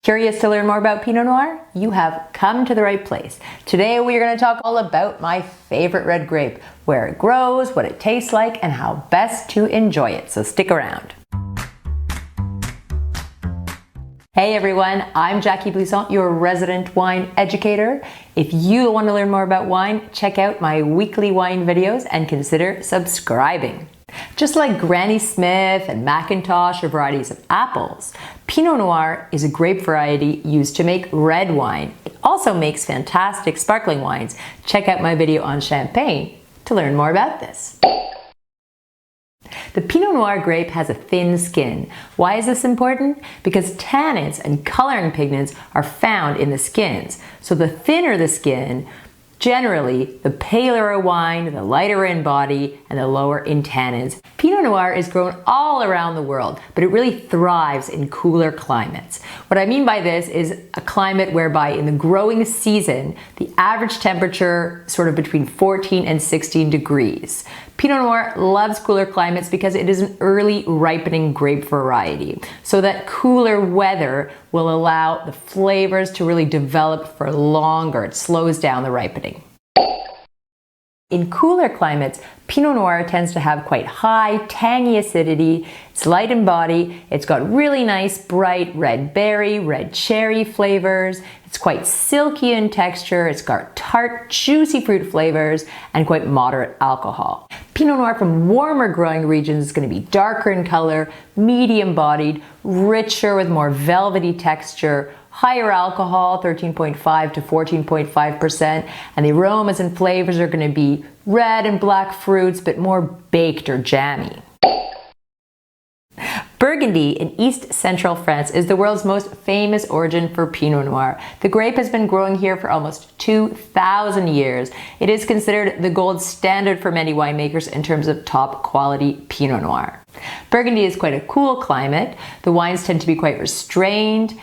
Curious to learn more about Pinot Noir? You have come to the right place. Today we are going to talk all about my favorite red grape, where it grows, what it tastes like, and how best to enjoy it. So stick around. Hey everyone, I'm Jackie Blisson, your resident wine educator. If you want to learn more about wine, check out my weekly wine videos and consider subscribing. Just like Granny Smith and Macintosh are varieties of apples, Pinot Noir is a grape variety used to make red wine. It also makes fantastic sparkling wines. Check out my video on Champagne to learn more about this. The Pinot Noir grape has a thin skin. Why is this important? Because tannins and coloring pigments are found in the skins. So the thinner the skin, generally, the paler a wine, the lighter in body, and the lower in tannins. Pinot Noir is grown all around the world, but it really thrives in cooler climates. What I mean by this is a climate whereby in the growing season, the average temperature sort of between 14 and 16 degrees. Pinot Noir loves cooler climates because it is an early ripening grape variety. So that cooler weather will allow the flavors to really develop for longer. It slows down the ripening. In cooler climates, Pinot Noir tends to have quite high, tangy acidity. It's light in body. It's got really nice, bright red berry, red cherry flavors. It's quite silky in texture. It's got tart, juicy fruit flavors and quite moderate alcohol. Pinot Noir from warmer growing regions is going to be darker in color, medium bodied, richer with more velvety texture, higher alcohol, 13.5 to 14.5%, and the aromas and flavors are going to be red and black fruits, but more baked or jammy. Burgundy in East Central France is the world's most famous origin for Pinot Noir. The grape has been growing here for almost 2,000 years. It is considered the gold standard for many winemakers in terms of top quality Pinot Noir. Burgundy is quite a cool climate. The wines tend to be quite restrained,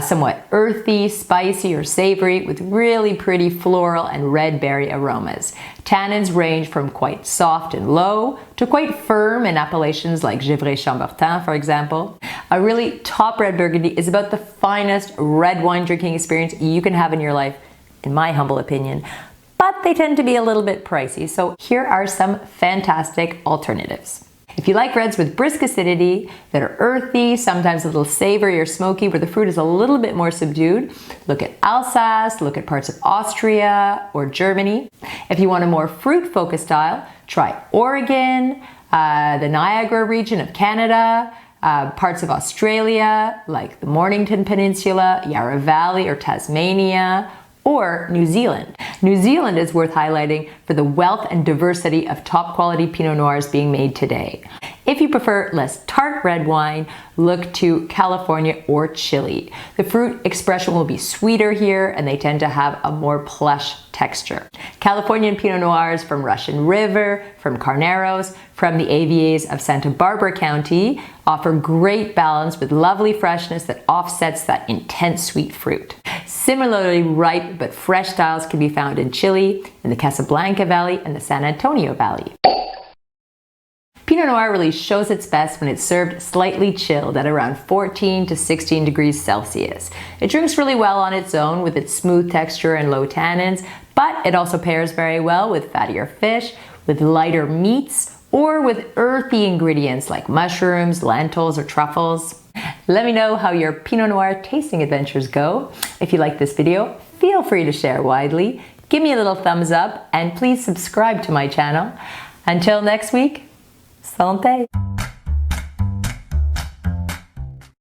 somewhat earthy, spicy, or savory with really pretty floral and red berry aromas. Tannins range from quite soft and low to quite firm in appellations like Gevrey-Chambertin, for example. A really top red Burgundy is about the finest red wine drinking experience you can have in your life, in my humble opinion, but they tend to be a little bit pricey. So here are some fantastic alternatives. If you like reds with brisk acidity that are earthy, sometimes a little savory or smoky, where the fruit is a little bit more subdued, look at Alsace, look at parts of Austria or Germany. If you want a more fruit-focused style, try Oregon, the Niagara region of Canada, parts of Australia like the Mornington Peninsula, Yarra Valley or Tasmania, or New Zealand. New Zealand is worth highlighting for the wealth and diversity of top quality Pinot Noirs being made today. If you prefer less tart red wine, look to California or Chile. The fruit expression will be sweeter here and they tend to have a more plush texture. Californian Pinot Noirs from Russian River, from Carneros, from the AVAs of Santa Barbara County offer great balance with lovely freshness that offsets that intense sweet fruit. Similarly ripe but fresh styles can be found in Chile, in the Casablanca Valley, and the San Antonio Valley. Pinot Noir really shows its best when it's served slightly chilled at around 14 to 16 degrees Celsius. It drinks really well on its own with its smooth texture and low tannins, but it also pairs very well with fattier fish, with lighter meats, or with earthy ingredients like mushrooms, lentils, or truffles. Let me know how your Pinot Noir tasting adventures go. If you like this video, feel free to share widely. Give me a little thumbs up and please subscribe to my channel. Until next week, santé!